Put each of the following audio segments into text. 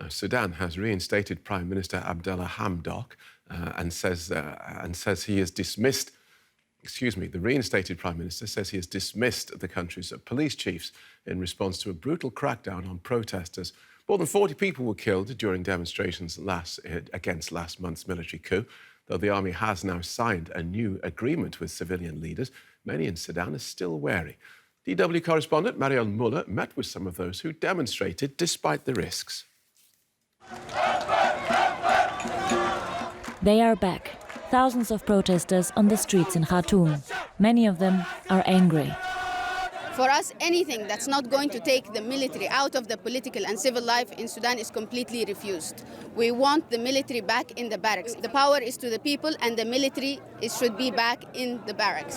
Sudan has reinstated Prime Minister Abdallah Hamdok and says he has dismissed. The reinstated Prime Minister says he has dismissed the country's police chiefs in response to a brutal crackdown on protesters. More than 40 people were killed during demonstrations against last month's military coup. Though the army has now signed a new agreement with civilian leaders, many in Sudan are still wary. DW correspondent Mariel Müller met with some of those who demonstrated despite the risks. They are back. Thousands of protesters on the streets in Khartoum. Many of them are angry. For us, anything that's not going to take the military out of the political and civil life in Sudan is completely refused. We want the military back in the barracks. The power is to the people, and the military should be back in the barracks.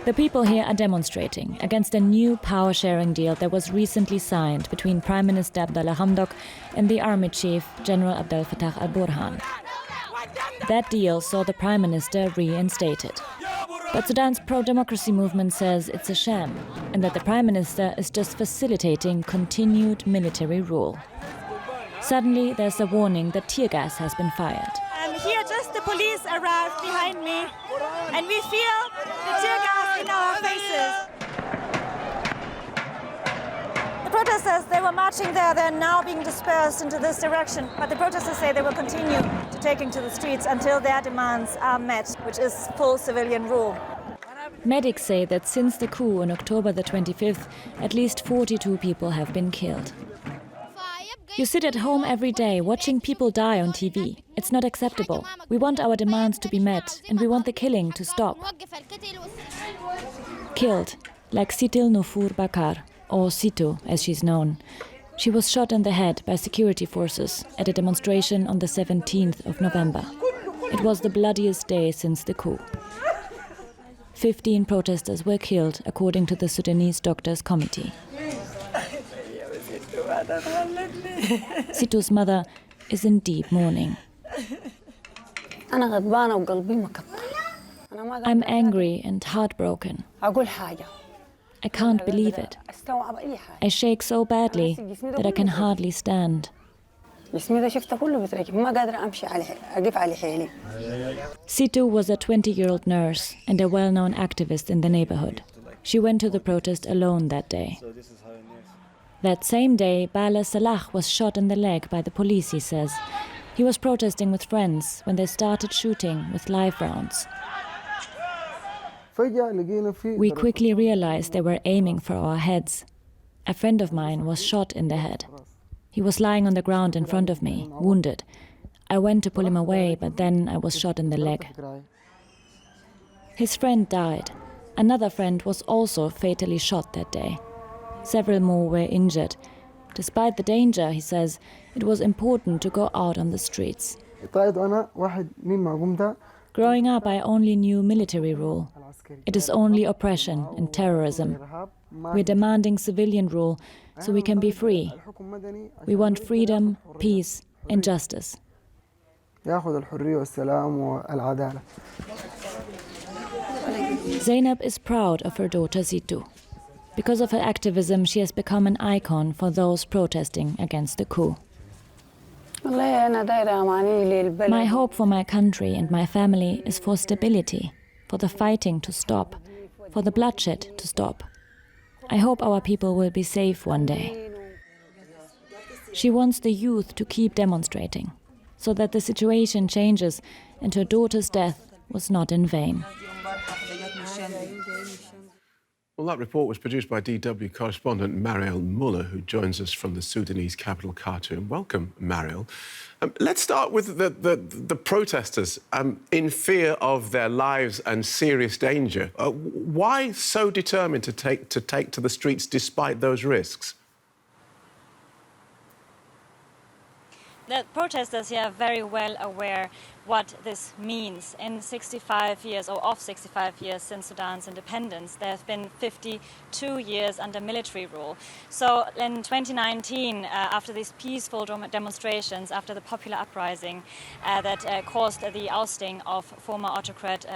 The people here are demonstrating against a new power-sharing deal that was recently signed between Prime Minister Abdallah Hamdok and the army chief, General Abdel Fattah al-Burhan. That deal saw the Prime Minister reinstated. But Sudan's pro-democracy movement says it's a sham and that the Prime Minister is just facilitating continued military rule. Suddenly, there's a warning that tear gas has been fired. Here, just the police arrived behind me, and we feel the tear gas in our faces. The protesters, they were marching there, they're now being dispersed into this direction, but the protesters say they will continue to taking to the streets until their demands are met, which is full civilian rule. Medics say that since the coup on October the 25th, at least 42 people have been killed. You sit at home every day watching people die on TV. It's not acceptable. We want our demands to be met, and we want the killing to stop. Killed, like Sitil Nufur Bakkar, or Situ as she's known. She was shot in the head by security forces at a demonstration on the 17th of November. It was the bloodiest day since the coup. 15 protesters were killed, according to the Sudanese Doctors' Committee. Situ's mother is in deep mourning. I'm angry and heartbroken. I can't believe it. I shake so badly that I can hardly stand. Situ was a 20-year-old nurse and a well-known activist in the neighborhood. She went to the protest alone that day. That same day, Bala Salah was shot in the leg by the police, he says. He was protesting with friends when they started shooting with live rounds. We quickly realized they were aiming for our heads. A friend of mine was shot in the head. He was lying on the ground in front of me, wounded. I went to pull him away, but then I was shot in the leg. His friend died. Another friend was also fatally shot that day. Several more were injured. Despite the danger, he says, it was important to go out on the streets. Growing up, I only knew military rule. It is only oppression and terrorism. We're demanding civilian rule so we can be free. We want freedom, peace, and justice. Zeinab is proud of her daughter Situ. Because of her activism, she has become an icon for those protesting against the coup. My hope for my country and my family is for stability, for the fighting to stop, for the bloodshed to stop. I hope our people will be safe one day. She wants the youth to keep demonstrating, so that the situation changes and her daughter's death was not in vain. Well, that report was produced by DW correspondent Mariel Müller, who joins us from the Sudanese capital, Khartoum. Welcome, Mariel. Let's start with the protesters in fear of their lives and serious danger. Why so determined to take to the streets despite those risks? The protesters are very well aware what this means. In 65 years, or of 65 years since Sudan's independence, there have been 52 years under military rule. So in 2019, after these peaceful demonstrations, after the popular uprising that caused the ousting of former autocrat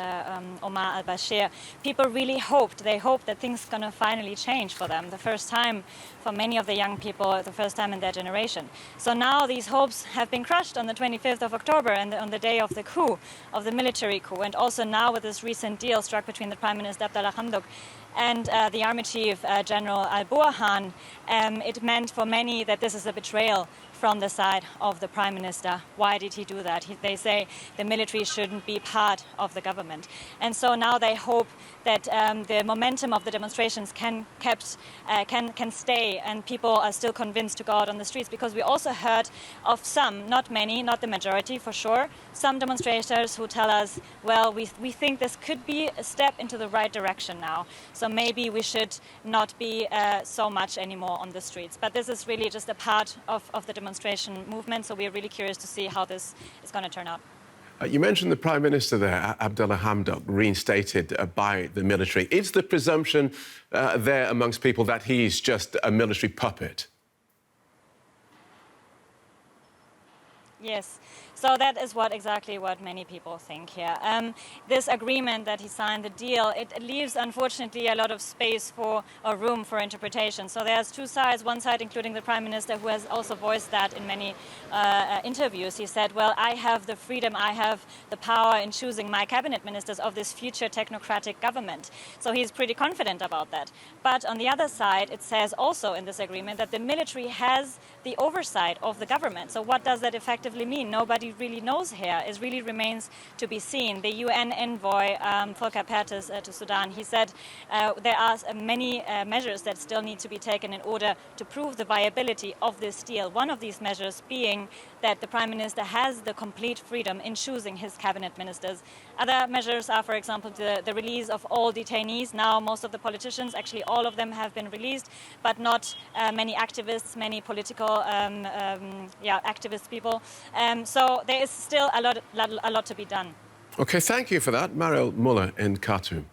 Omar al-Bashir, people really hoped that things are going to finally change for them. The first time for many of the young people, the first time in their generation. So now these hopes have been crushed on the 25th of October and on the day of the coup, of the military coup, and also now with this recent deal struck between the Prime Minister Abdallah Hamdok and the Army Chief General al-Burhan. It meant for many that this is a betrayal from the side of the Prime Minister. Why did he do that? They say the military shouldn't be part of the government. And so now they hope that the momentum of the demonstrations can stay, and people are still convinced to go out on the streets, because we also heard of some, not many, not the majority for sure, some demonstrators who tell us, well, we think this could be a step into the right direction now. So maybe we should not be so much anymore on the streets. But this is really just a part of the demonstration movement, so we're really curious to see how this is going to turn out. You mentioned the Prime Minister there, Abdallah Hamdok, reinstated by the military. Is the presumption there amongst people that he's just a military puppet? Yes. So that is exactly what many people think here. This agreement that he signed, the deal, it leaves, unfortunately, a lot of space or room for interpretation. So there's two sides, one side including the Prime Minister, who has also voiced that in many interviews. He said, well, I have the freedom, I have the power in choosing my cabinet ministers of this future technocratic government. So he's pretty confident about that. But on the other side, it says also in this agreement that the military has the oversight of the government. So what does that effectively mean? Nobody really knows here. It really remains to be seen. The UN envoy, Volker Perthes, to Sudan, he said there are many measures that still need to be taken in order to prove the viability of this deal. One of these measures being that the Prime Minister has the complete freedom in choosing his cabinet ministers. Other measures are, for example, the release of all detainees. Now most of the politicians, actually all of them, have been released, but not many activists, many political activist people. So there is still a lot to be done. OK, thank you for that. Mariel Müller in Khartoum.